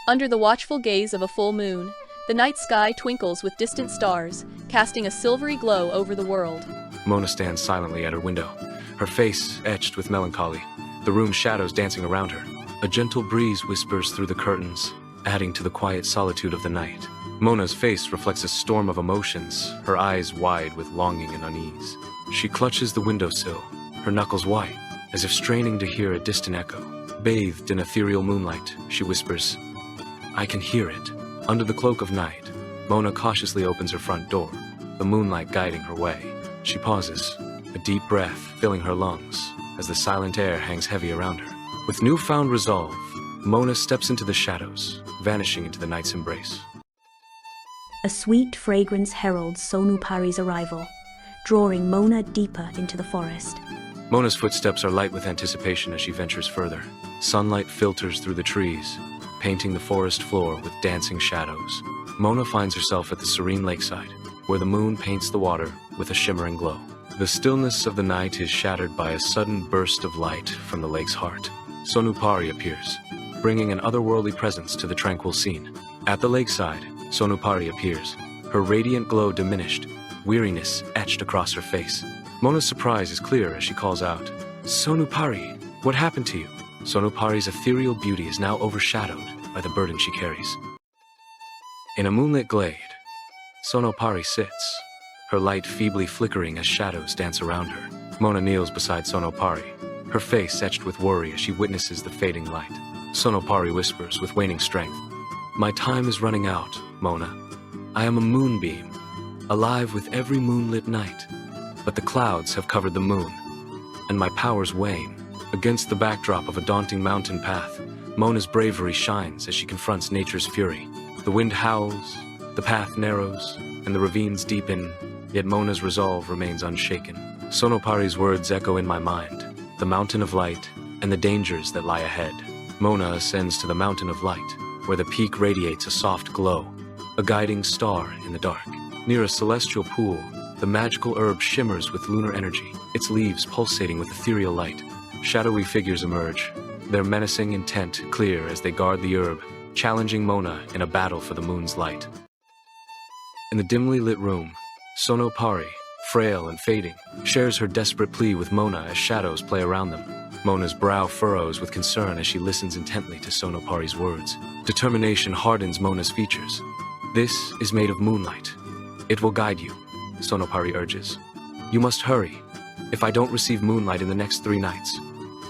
Under the watchful gaze of a full moon, the night sky twinkles with distant stars, casting a silvery glow over the world. Mona stands silently at her window, her face etched with melancholy, the room's shadows dancing around her. A gentle breeze whispers through the curtains, adding to the quiet solitude of the night. Mona's face reflects a storm of emotions, her eyes wide with longing and unease. She clutches the windowsill, her knuckles white, as if straining to hear a distant echo. Bathed in ethereal moonlight, she whispers, "I can hear it." Under the cloak of night, Mona cautiously opens her front door, the moonlight guiding her way. She pauses, a deep breath filling her lungs, as the silent air hangs heavy around her. With newfound resolve, Mona steps into the shadows, vanishing into the night's embrace. A sweet fragrance heralds Sonupari's arrival, drawing Mona deeper into the forest. Mona's footsteps are light with anticipation as she ventures further. Sunlight filters through the trees, painting the forest floor with dancing shadows. Mona finds herself at the serene lakeside, where the moon paints the water with a shimmering glow. The stillness of the night is shattered by a sudden burst of light from the lake's heart. Sonupari appears, bringing an otherworldly presence to the tranquil scene. At the lakeside, Sonupari appears, her radiant glow diminished, weariness etched across her face. Mona's surprise is clear as she calls out, "Sonupari, what happened to you?" Sonupari's ethereal beauty is now overshadowed by the burden she carries. In a moonlit glade, Sonupari sits, her light feebly flickering as shadows dance around her. Mona kneels beside Sonupari, her face etched with worry as she witnesses the fading light. Sonupari whispers with waning strength, "My time is running out, Mona. I am a moonbeam, alive with every moonlit night. But the clouds have covered the moon, and my powers wane." Against the backdrop of a daunting mountain path, Mona's bravery shines as she confronts nature's fury. The wind howls, the path narrows, and the ravines deepen, yet Mona's resolve remains unshaken. Sonopari's words echo in my mind, the mountain of light and the dangers that lie ahead. Mona ascends to the mountain of light, where the peak radiates a soft glow, a guiding star in the dark. Near a celestial pool, the magical herb shimmers with lunar energy, its leaves pulsating with ethereal light. Shadowy figures emerge, their menacing intent clear as they guard the herb, challenging Mona in a battle for the moon's light. In the dimly lit room, Sonopari, frail and fading, shares her desperate plea with Mona as shadows play around them. Mona's brow furrows with concern as she listens intently to Sonopari's words. Determination hardens Mona's features. "This is made of moonlight. It will guide you," Sonopari urges. "You must hurry. If I don't receive moonlight in the next 3 nights,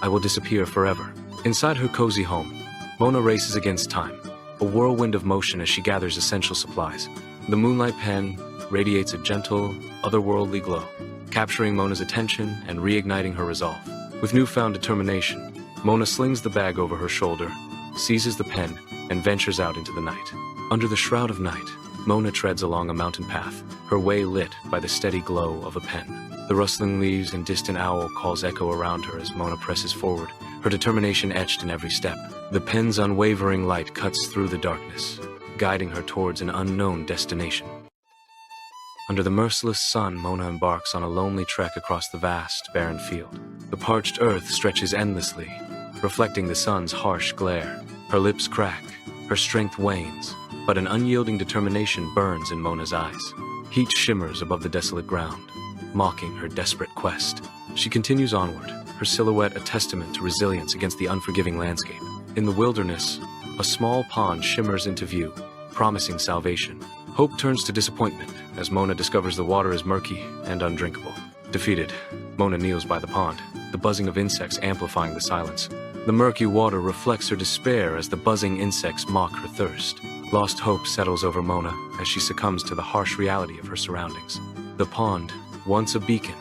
I will disappear forever." Inside her cozy home, Mona races against time, a whirlwind of motion as she gathers essential supplies. The moonlight pen radiates a gentle, otherworldly glow, capturing Mona's attention and reigniting her resolve. With newfound determination, Mona slings the bag over her shoulder, seizes the pen, and ventures out into the night. Under the shroud of night, Mona treads along a mountain path, her way lit by the steady glow of a pen. The rustling leaves and distant owl calls echo around her as Mona presses forward, her determination etched in every step. The pen's unwavering light cuts through the darkness, guiding her towards an unknown destination. Under the merciless sun, Mona embarks on a lonely trek across the vast, barren field. The parched earth stretches endlessly, reflecting the sun's harsh glare. Her lips crack, her strength wanes, but an unyielding determination burns in Mona's eyes. Heat shimmers above the desolate ground, mocking her desperate quest. She continues onward, her silhouette a testament to resilience against the unforgiving landscape. In the wilderness, a small pond shimmers into view, promising salvation. Hope turns to disappointment as Mona discovers the water is murky and undrinkable. Defeated, Mona kneels by the pond, the buzzing of insects amplifying the silence. The murky water reflects her despair as the buzzing insects mock her thirst. Lost hope settles over Mona as she succumbs to the harsh reality of her surroundings. The pond, once a beacon,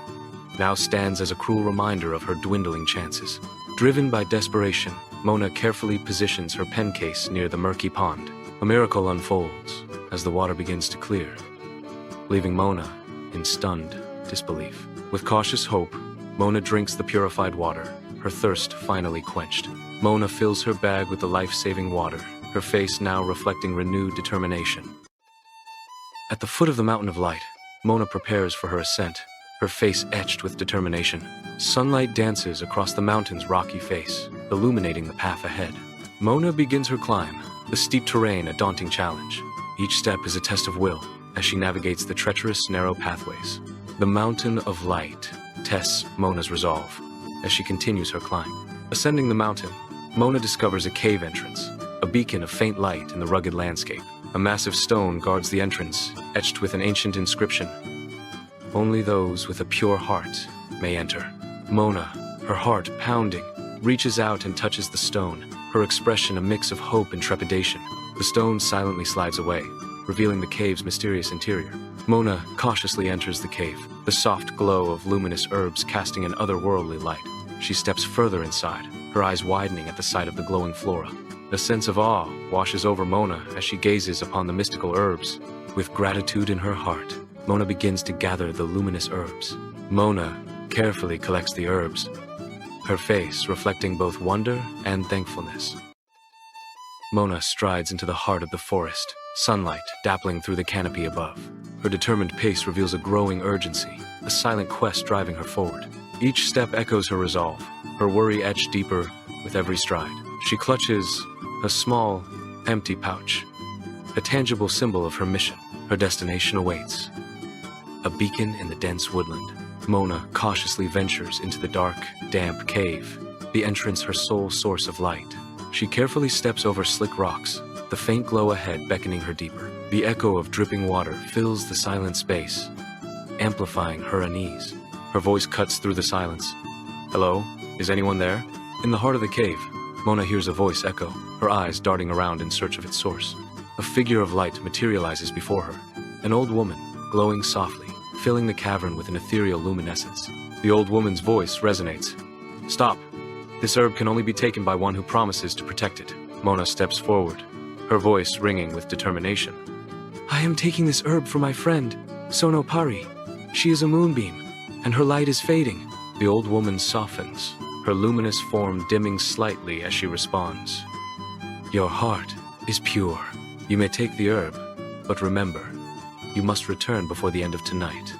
now stands as a cruel reminder of her dwindling chances. Driven by desperation, Mona carefully positions her pen case near the murky pond. A miracle unfolds as the water begins to clear, leaving Mona in stunned disbelief. With cautious hope, Mona drinks the purified water, her thirst finally quenched. Mona fills her bag with the life-saving water, her face now reflecting renewed determination. At the foot of the mountain of light, Mona prepares for her ascent, her face etched with determination. Sunlight dances across the mountain's rocky face, illuminating the path ahead. Mona begins her climb, the steep terrain a daunting challenge. Each step is a test of will as she navigates the treacherous, narrow pathways. The Mountain of Light tests Mona's resolve as she continues her climb. Ascending the mountain, Mona discovers a cave entrance, a beacon of faint light in the rugged landscape. A massive stone guards the entrance, etched with an ancient inscription. Only those with a pure heart may enter. Mona, her heart pounding, reaches out and touches the stone, her expression a mix of hope and trepidation. The stone silently slides away, revealing the cave's mysterious interior. Mona cautiously enters the cave, the soft glow of luminous herbs casting an otherworldly light. She steps further inside, her eyes widening at the sight of the glowing flora. A sense of awe washes over Mona as she gazes upon the mystical herbs. With gratitude in her heart, Mona begins to gather the luminous herbs. Mona carefully collects the herbs, her face reflecting both wonder and thankfulness. Mona strides into the heart of the forest, sunlight dappling through the canopy above. Her determined pace reveals a growing urgency, a silent quest driving her forward. Each step echoes her resolve, her worry etched deeper with every stride. She clutches a small, empty pouch, a tangible symbol of her mission. Her destination awaits. A beacon in the dense woodland. Mona cautiously ventures into the dark, damp cave, the entrance her sole source of light. She carefully steps over slick rocks, the faint glow ahead beckoning her deeper. The echo of dripping water fills the silent space, amplifying her unease. Her voice cuts through the silence. "Hello? Is anyone there?" In the heart of the cave, Mona hears a voice echo, her eyes darting around in search of its source. A figure of light materializes before her, an old woman, glowing softly, filling the cavern with an ethereal luminescence. The old woman's voice resonates. "Stop. This herb can only be taken by one who promises to protect it." Mona steps forward, her voice ringing with determination. "I am taking this herb for my friend, Sonopari. She is a moonbeam, and her light is fading." The old woman softens, her luminous form dimming slightly as she responds. "Your heart is pure. You may take the herb, but remember, you must return before the end of tonight."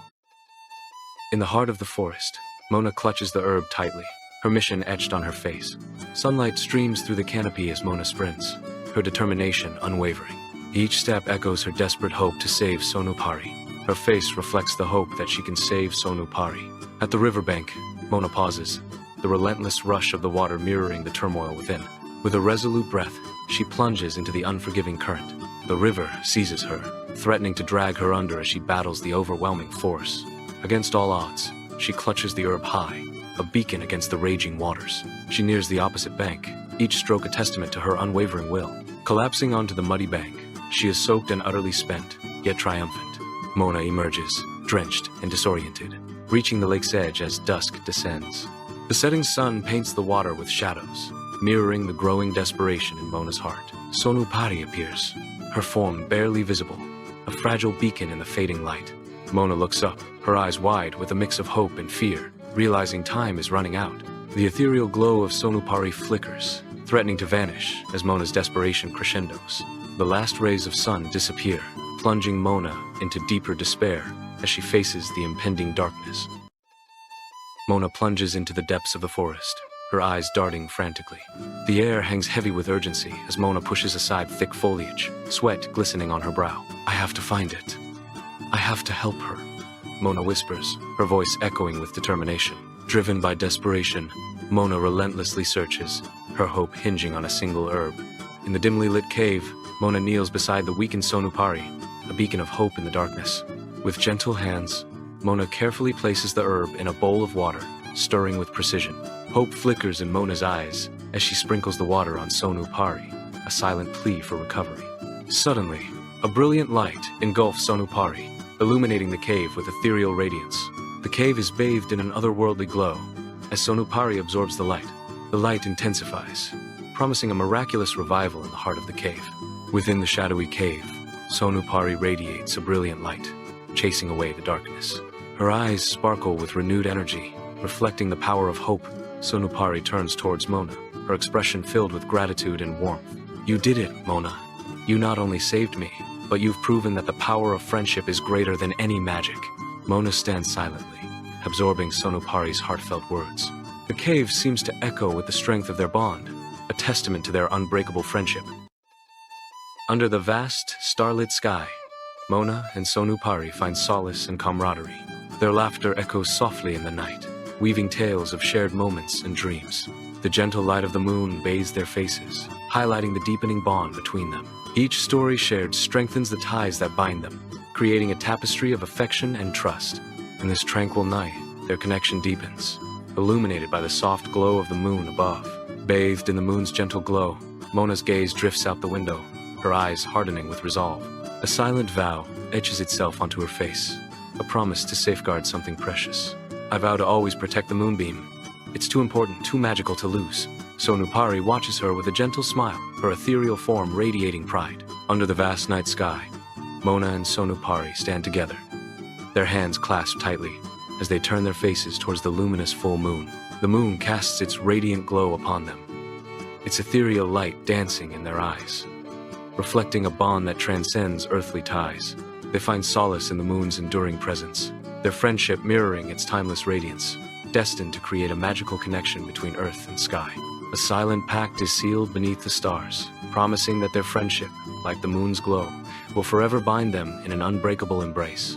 In the heart of the forest, Mona clutches the herb tightly, her mission etched on her face. Sunlight streams through the canopy as Mona sprints, her determination unwavering. Each step echoes her desperate hope to save Sonopari. Her face reflects the hope that she can save Sonopari. At the riverbank, Mona pauses, the relentless rush of the water mirroring the turmoil within. With a resolute breath, she plunges into the unforgiving current. The river seizes her, threatening to drag her under as she battles the overwhelming force. Against all odds, she clutches the herb high, a beacon against the raging waters. She nears the opposite bank, each stroke a testament to her unwavering will. Collapsing onto the muddy bank, she is soaked and utterly spent, yet triumphant. Mona emerges, drenched and disoriented, reaching the lake's edge as dusk descends. The setting sun paints the water with shadows, mirroring the growing desperation in Mona's heart. Sonopari appears, her form barely visible, a fragile beacon in the fading light. Mona looks up, her eyes wide with a mix of hope and fear, realizing time is running out. The ethereal glow of Sonopari flickers, threatening to vanish as Mona's desperation crescendos. The last rays of sun disappear, plunging Mona into deeper despair as she faces the impending darkness. Mona plunges into the depths of the forest, her eyes darting frantically. The air hangs heavy with urgency as Mona pushes aside thick foliage, sweat glistening on her brow. "I have to find it. I have to help her," Mona whispers, her voice echoing with determination. Driven by desperation, Mona relentlessly searches, her hope hinging on a single herb. In the dimly lit cave, Mona kneels beside the weakened Sonopari, a beacon of hope in the darkness. With gentle hands, Mona carefully places the herb in a bowl of water, stirring with precision. Hope flickers in Mona's eyes as she sprinkles the water on Sonopari, a silent plea for recovery. Suddenly, a brilliant light engulfs Sonopari, illuminating the cave with ethereal radiance. The cave is bathed in an otherworldly glow. As Sonopari absorbs the light intensifies, promising a miraculous revival in the heart of the cave. Within the shadowy cave, Sonopari radiates a brilliant light, chasing away the darkness. Her eyes sparkle with renewed energy, reflecting the power of hope. Sonopari turns towards Mona, her expression filled with gratitude and warmth. "You did it, Mona. You not only saved me, but you've proven that the power of friendship is greater than any magic." Mona stands silently, absorbing Sonopari's heartfelt words. The cave seems to echo with the strength of their bond, a testament to their unbreakable friendship. Under the vast, starlit sky, Mona and Sonupari find solace and camaraderie. Their laughter echoes softly in the night, weaving tales of shared moments and dreams. The gentle light of the moon bathes their faces, highlighting the deepening bond between them. Each story shared strengthens the ties that bind them, creating a tapestry of affection and trust. In this tranquil night, their connection deepens, illuminated by the soft glow of the moon above. Bathed in the moon's gentle glow, Mona's gaze drifts out the window, her eyes hardening with resolve. A silent vow etches itself onto her face, a promise to safeguard something precious. I vow to always protect the moonbeam. It's too important, too magical to lose. Sonupari watches her with a gentle smile, her ethereal form radiating pride. Under the vast night sky, Mona and Sonupari stand together, their hands clasped tightly as they turn their faces towards the luminous full moon. The moon casts its radiant glow upon them, its ethereal light dancing in their eyes, reflecting a bond that transcends earthly ties. They find solace in the moon's enduring presence, their friendship mirroring its timeless radiance, destined to create a magical connection between earth and sky. A silent pact is sealed beneath the stars, promising that their friendship, like the moon's glow, will forever bind them in an unbreakable embrace.